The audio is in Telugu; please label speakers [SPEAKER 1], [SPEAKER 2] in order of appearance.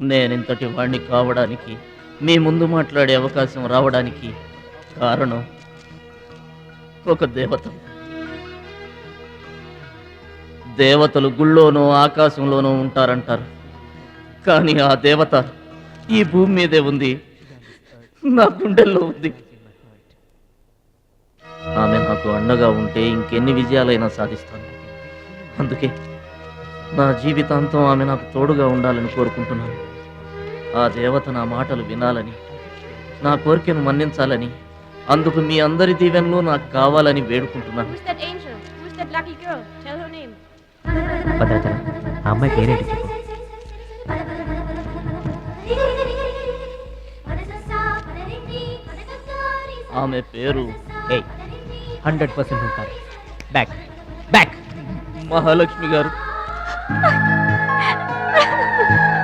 [SPEAKER 1] నేనింతటి వాణ్ణి కావడానికి, మీ ముందు మాట్లాడే అవకాశం రావడానికి కారణం ఒక దేవత. దేవతలు గుళ్ళోనో ఆకాశంలోనో ఉంటారంటారు, కానీ ఆ దేవత ఈ భూమి మీదే ఉంది, నా గుండెల్లో ఉంది. ఆమె నాకు అండగా ఉంటే ఇంకెన్ని విజయాలైనా సాధిస్తాను. అందుకే నా జీవితాంతం ఆమె నాకు తోడుగా ఉండాలని కోరుకుంటున్నాను. ఆ దేవత నా మాటలు వినాలని, నా కోరికను మన్నించాలని, అందుకు మీ అందరి దీవెనలు నాకు కావాలని వేడుకుంటున్నాను.
[SPEAKER 2] Who's that angel? Who's that lucky girl? Tell her name.
[SPEAKER 3] Bhadrachalam, ఆ అమ్మాయి పేరేంటి చెప్పు.
[SPEAKER 1] ఆమె పేరు
[SPEAKER 3] 100% నువ్వు కాదు. బ్యాక్ బ్యాక్
[SPEAKER 1] మహాలక్ష్మి గారు.